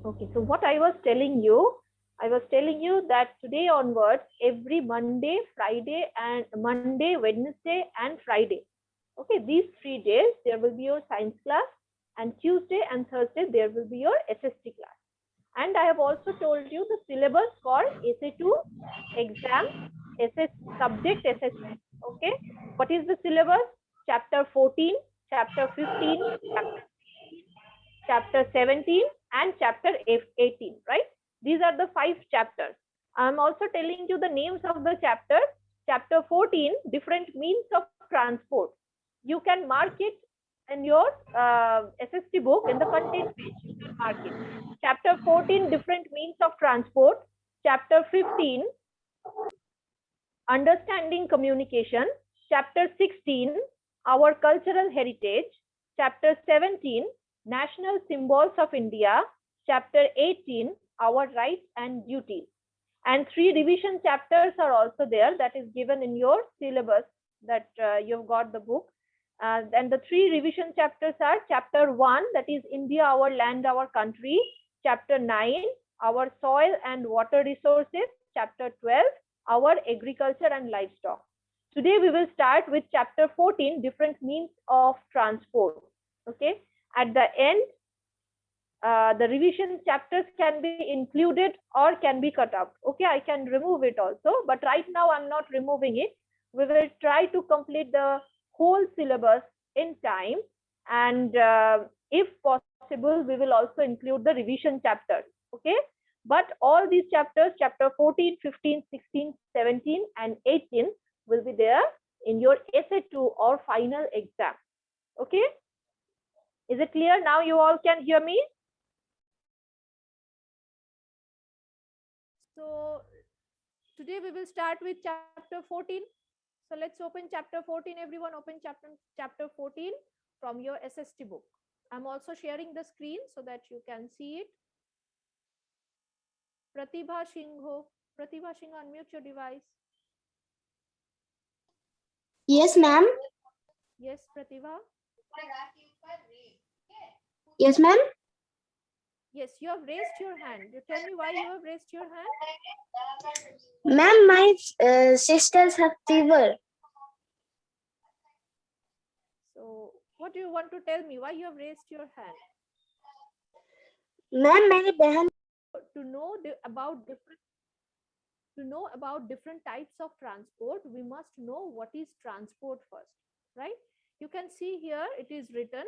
Okay, so what I was telling you that today onwards, every Monday, Friday, and Monday, Wednesday, and Friday. Okay, these 3 days there will be your science class, and Tuesday and Thursday there will be your SST class. And I have also told you the syllabus for SA2 exam, SS subject SST. Okay, what is the syllabus? Chapter 14, chapter 15, chapter 16, chapter 17, and chapter 18, right? These are the 5 chapters. I'm also telling you the names of the chapters. Chapter 14, different means of transport. You can mark it in your SST book in the content page. You can mark it. Chapter 14, different means of transport. Chapter 15, understanding communication. Chapter 16, our cultural heritage. Chapter 17, national symbols of India. Chapter 18, our rights and duties. And 3 revision chapters are also there, that is given in your syllabus, that you've got the book. And the 3 revision chapters are chapter 1, that is India, our land, our country. Chapter 9, our soil and water resources. Chapter 12, our agriculture and livestock. Today we will start with chapter 14, different means of transport. Okay, at the end, the revision chapters can be included or can be cut out. Okay, I can remove it also, but right now I'm not removing it. We will try to complete the whole syllabus in time, and if possible, we will also include the revision chapters. Okay, but all these chapters, chapter 14, 15, 16, 17, and 18 will be there in your SA2 or final exam. Okay, is it clear now? You all can hear me? So today we will start with chapter 14. So let's open chapter 14. Everyone open chapter 14 from your SST book. I'm also sharing the screen so that you can see it. Pratibha Singho. Pratibha Singho, unmute your device. Yes, ma'am. Yes, Pratibha. Yes, ma'am. Yes, you have raised your hand. You tell me why you have raised your hand. Ma'am, my sisters have fever. So, what do you want to tell me? Why you have raised your hand? Ma'am, मेरी बहन To know about different types of transport, we must know what is transport first, right? You can see here it is written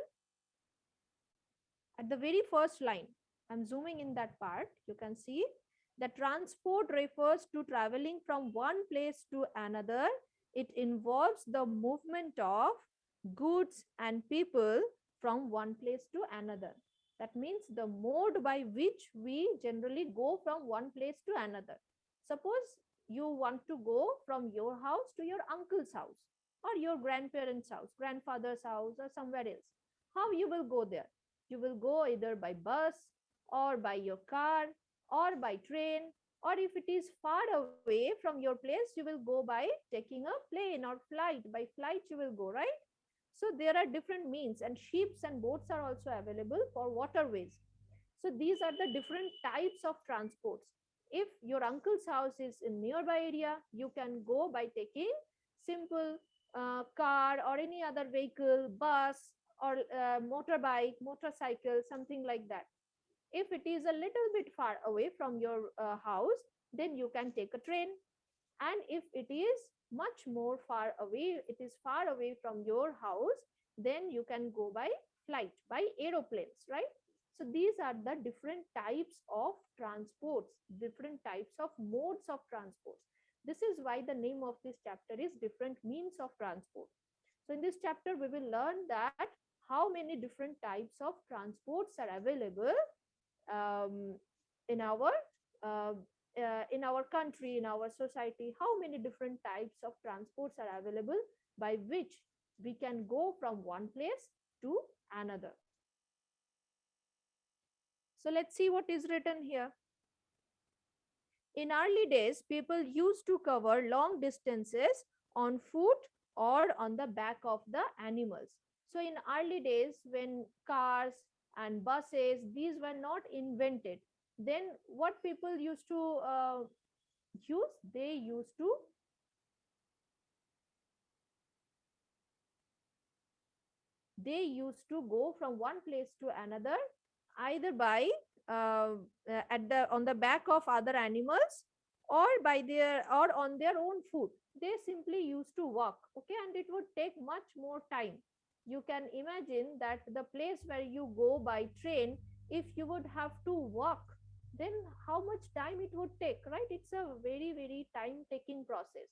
at the very first line. I'm zooming in that part. You can see that transport refers to traveling from one place to another. It involves the movement of goods and people from one place to another. That means the mode by which we generally go from one place to another. Suppose you want to go from your house to your uncle's house or your grandparents' house, grandfather's house, or somewhere else. How you will go there? You will go either by bus or by your car or by train, or if it is far away from your place, you will go by taking a plane or flight. By flight, you will go, right? So there are different means, and ships and boats are also available for waterways. So these are the different types of transports. If your uncle's house is in nearby area, you can go by taking simple car or any other vehicle, bus or motorbike, motorcycle, something like that. If it is a little bit far away from your house, then you can take a train. And if it is much more far away, it is far away from your house, then you can go by flight, by aeroplanes, right? So these are the different types of transports, different types of modes of transports. This is why the name of this chapter is different means of transport. So in this chapter, we will learn that how many different types of transports are available um, in our uh, in our country, in our society, how many different types of transports are available by which we can go from one place to another. So let's see what is written here. In early days, people used to cover long distances on foot or on the back of the animals. So in early days, when cars and buses, these were not invented, then what people used to use? They used to go from one place to another, either by at the on the back of other animals, or by their or on their own foot. They simply used to walk, okay, and it would take much more time. You can imagine that the place where you go by train, if you would have to walk, then how much time it would take, right? It's a very, very time taking process,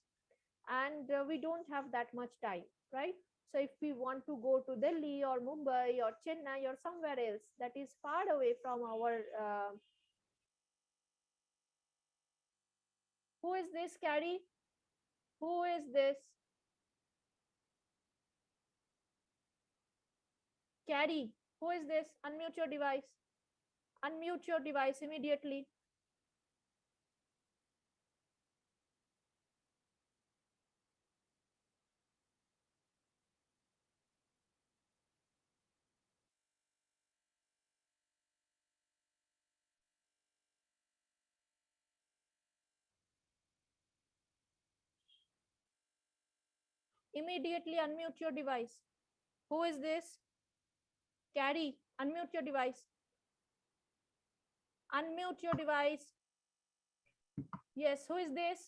and we don't have that much time, right? So if we want to go to Delhi or Mumbai or Chennai or somewhere else that is far away from our who is this, Carrie? Who is this? Carrie, who is this? Unmute your device. Unmute your device immediately. Immediately unmute your device. Who is this? Carrie, unmute your device. Unmute your device. Yes, who is this?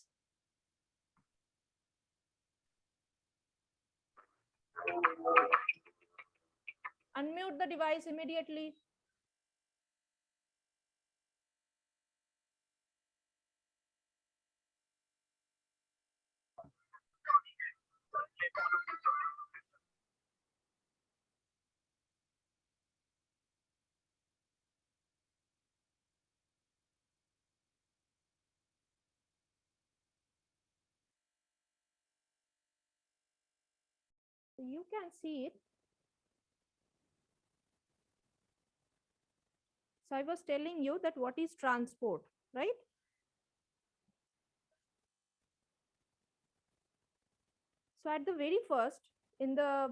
Unmute the device immediately. You can see it. So I was telling you that what is transport, right? So at the very first, in the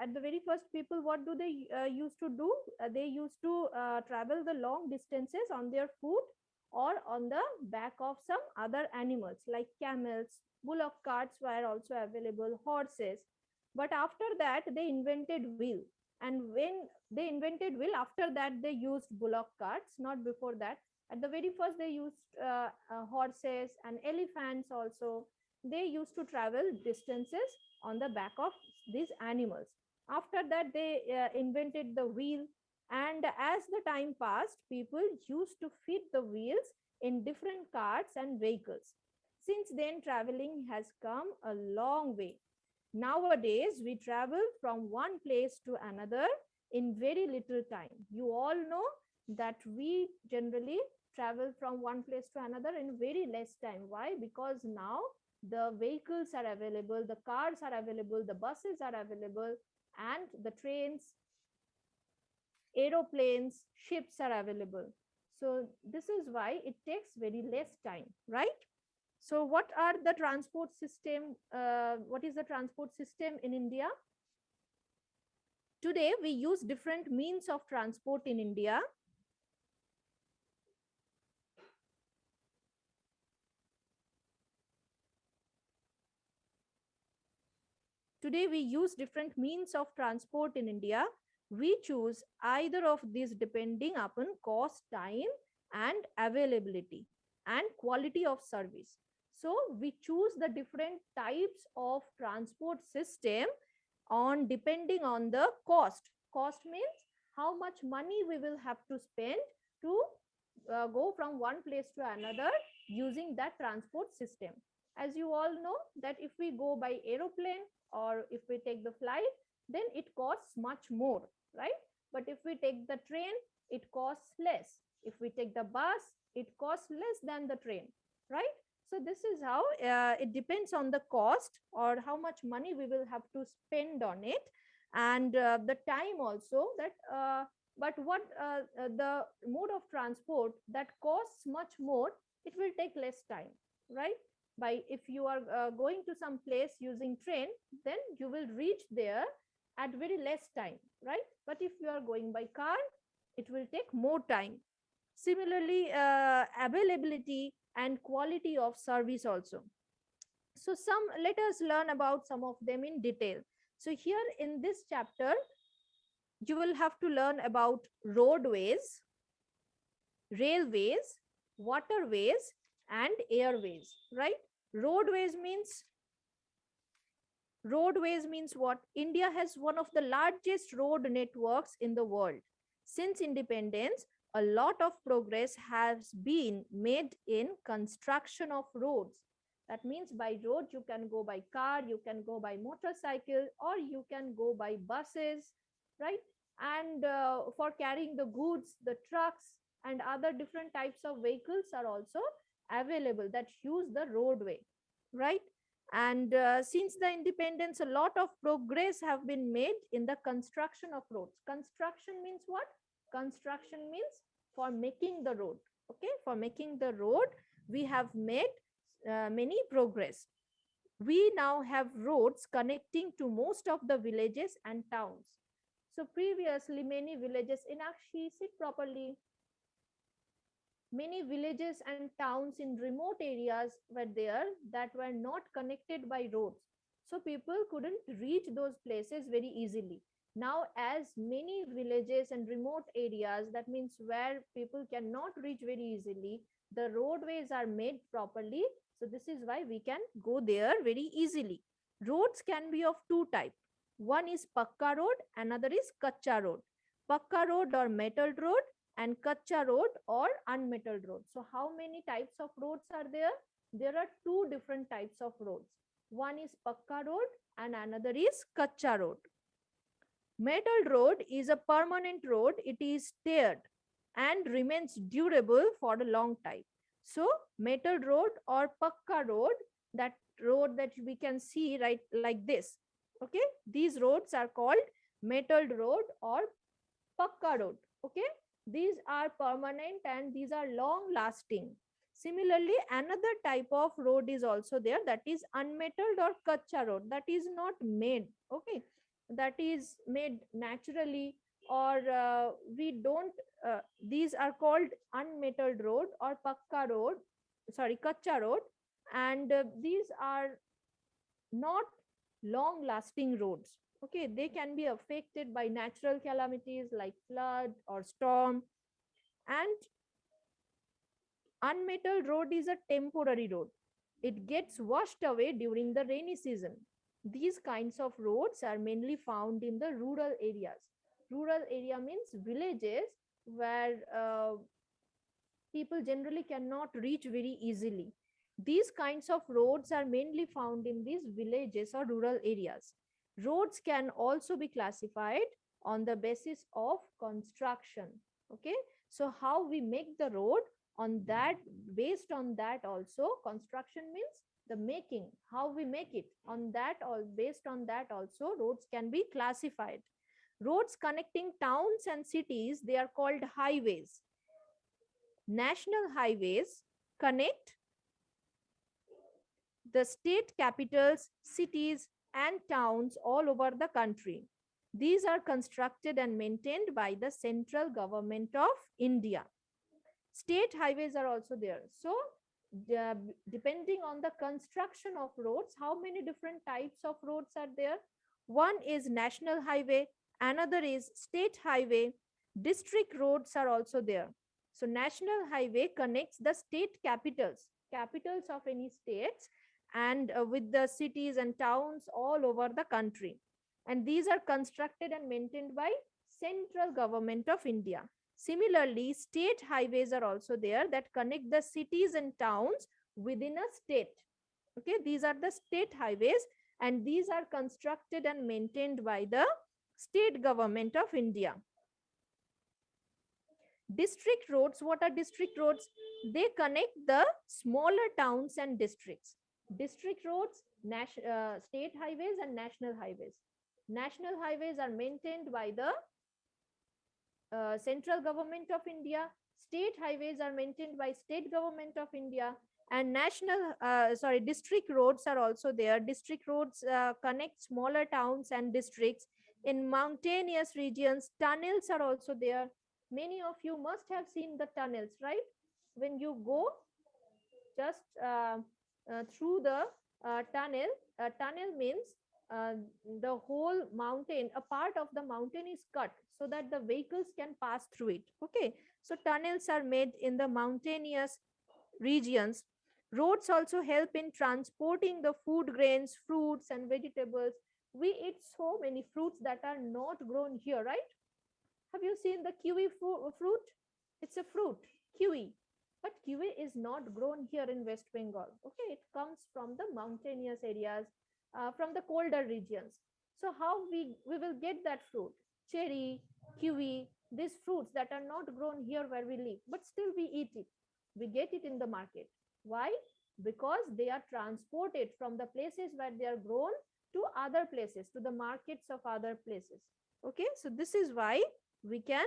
at the very first, people, what do they used to do? They used to travel the long distances on their foot or on the back of some other animals like camels. Bullock carts were also available, horses. But after that, they invented wheel. And when they invented wheel, after that they used bullock carts, not before that. At the very first, they used horses and elephants also. They used to travel distances on the back of these animals. After that, they invented the wheel, and as the time passed, people used to fit the wheels in different carts and vehicles. Since then, traveling has come a long way. Nowadays, we travel from one place to another in very little time. You all know that we generally travel from one place to another in very less time. Why? Because now the vehicles are available, the cars are available, the buses are available, and the trains, aeroplanes, ships are available. So this is why it takes very less time, right? So what are the transport system? What is the transport system in India? Today, we use different means of transport in India. Today, we use different means of transport in India. We choose either of these depending upon cost, time, and availability and quality of service. So, we choose the different types of transport system on depending on the cost. Cost means how much money we will have to spend to go from one place to another using that transport system. As you all know that if we go by aeroplane or if we take the flight, then it costs much more, right? But if we take the train, it costs less. If we take the bus, it costs less than the train, right? So this is how it depends on the cost or how much money we will have to spend on it, and the time also that but what the mode of transport that costs much more, it will take less time, right? By if you are going to some place using train, then you will reach there at very less time, right? But if you are going by car, It will take more time. Similarly, availability and quality of service also. So some, let us learn about some of them in detail. So here in this chapter, you will have to learn about roadways, railways, waterways, and airways, right? Roadways means Roadways means what? India has one of the largest road networks in the world. Since independence, a lot of progress has been made in construction of roads. That means by road you can go by car, you can go by motorcycle, or you can go by buses, right? And for carrying the goods, the trucks and other different types of vehicles are also available that use the roadway, right? And since the independence, a lot of progress have been made in the construction of roads. Construction means what? Construction means for making the road. Okay, for making the road we have made many progress. We now have roads connecting to most of the villages and towns. So previously many villages, Inakshi, sit properly, many villages and towns in remote areas were there that were not connected by roads. So people couldn't reach those places very easily. Now, as many villages and remote areas, that means where people cannot reach very easily, the roadways are made properly. So this is why we can go there very easily. Roads can be of two types. One is Pakka road, another is Kacha road. Pakka road or metal road, and Kacha road or unmetalled road. So how many types of roads are there? There are two different types of roads. One is Pakka road and another is Kacha road. Metal road is a permanent road. It is tiered and remains durable for a long time. So metal road or Pakka road, that road that we can see right like this. Okay, these roads are called metal road or Pakka road. Okay, these are permanent and these are long lasting. Similarly, another type of road is also there, that is unmetalled or Kacha road, that is not made. Okay, that is made naturally, or we don't, these are called unmetalled road or Pakka road, sorry, Kacha road, and these are not long lasting roads. Okay, they can be affected by natural calamities like flood or storm. And unmetalled road is a temporary road, it gets washed away during the rainy season. These kinds of roads are mainly found in the rural areas. Rural area means villages where people generally cannot reach very easily. These kinds of roads are mainly found in these villages or rural areas. Roads can also be classified on the basis of construction. Okay, so how we make the road, on that, based on that also, construction means the making, how we make it, on that, or based on that also roads can be classified. Roads connecting towns and cities, they are called highways. National highways connect the state capitals, cities, and towns all over the country. These are constructed and maintained by the central government of India. State highways are also there. So, depending on the construction of roads, how many different types of roads are there? One is national highway, another is state highway, district roads are also there. So, national highway connects the state capitals of any states, and with the cities and towns all over the country. And these are constructed and maintained by central government of India. Similarly, state highways are also there that connect the cities and towns within a state. Okay, these are the state highways, and these are constructed and maintained by the state government of India. District roads, what are district roads? They connect the smaller towns and districts. District roads, state highways, and national highways. National highways are maintained by the central government of India. State highways are maintained by state government of India. And district roads are also there. District roads connect smaller towns and districts. In mountainous regions, tunnels are also there. Many of you must have seen the tunnels, right? When you go just through the tunnel. Tunnel means uh, the whole mountain, a part of the mountain is cut so that the vehicles can pass through it. Okay, so tunnels are made in the mountainous regions. Roads also help in transporting the food grains, fruits, and vegetables. We eat so many fruits that are not grown here, right? Have you seen the kiwi fruit? It's a fruit, kiwi. But kiwi is not grown here in West Bengal. Okay, it comes from the mountainous areas, from the colder regions. So how we will get that fruit? Cherry, kiwi, these fruits that are not grown here where we live, but still we eat it. We get it in the market. Why? Because they are transported from the places where they are grown to other places, to the markets of other places. Okay, so this is why we can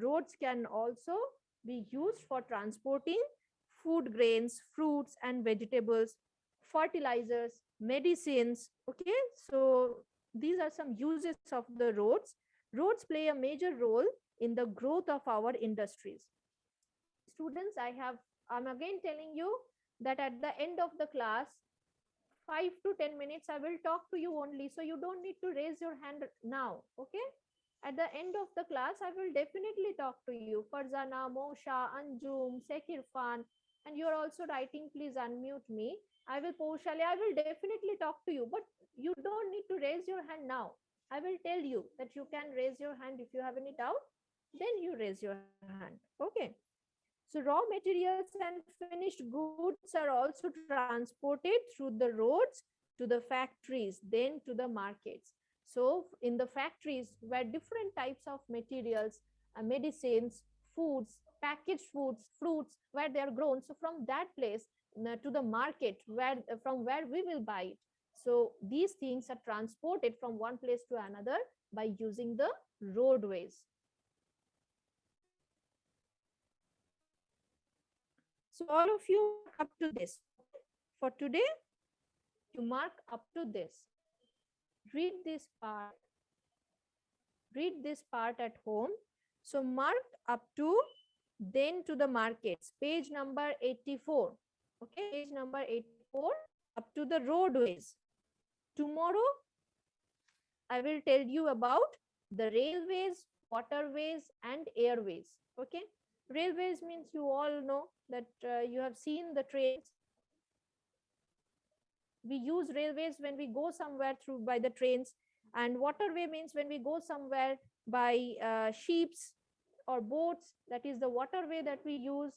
roads can also be used for transporting food grains, fruits and vegetables, fertilizers, medicines. Okay, so these are some uses of the roads. Roads play a major role in the growth of our industries. Students, I'm again telling you that at the end of the class, 5 to 10 minutes I will talk to you only, so you don't need to raise your hand now. Okay, at the end of the class, I will definitely talk to you. Farzana, Mosha, Anjum, Sekir Khan, and you're also writing, please unmute me. I will partially, I will definitely talk to you, but you don't need to raise your hand now. I will tell you that you can raise your hand if you have any doubt, then you raise your hand. Okay. So raw materials and finished goods are also transported through the roads to the factories, then to the markets. So in the factories where different types of materials, medicines, foods, packaged foods, fruits, where they are grown. So from that place to the market where from where we will buy it. So these things are transported from one place to another by using the roadways. So all of you mark up to this. Okay? For today, you mark up to this. Read this part. Read this part at home. So mark up to then to the markets. Page number 84. Okay, page number 84 up to the roadways. Tomorrow, I will tell you about the railways, waterways, and airways. Okay, railways means you all know that you have seen the trains. We use railways when we go somewhere through by the trains, and waterway means when we go somewhere by ships or boats, that is the waterway that we use.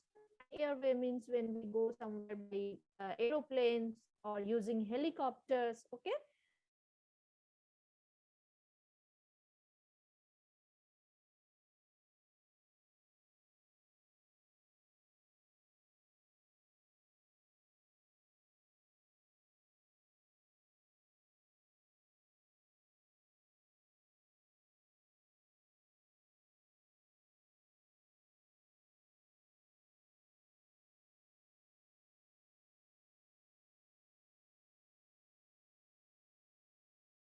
And airway means when we go somewhere by aeroplanes or using helicopters. Okay,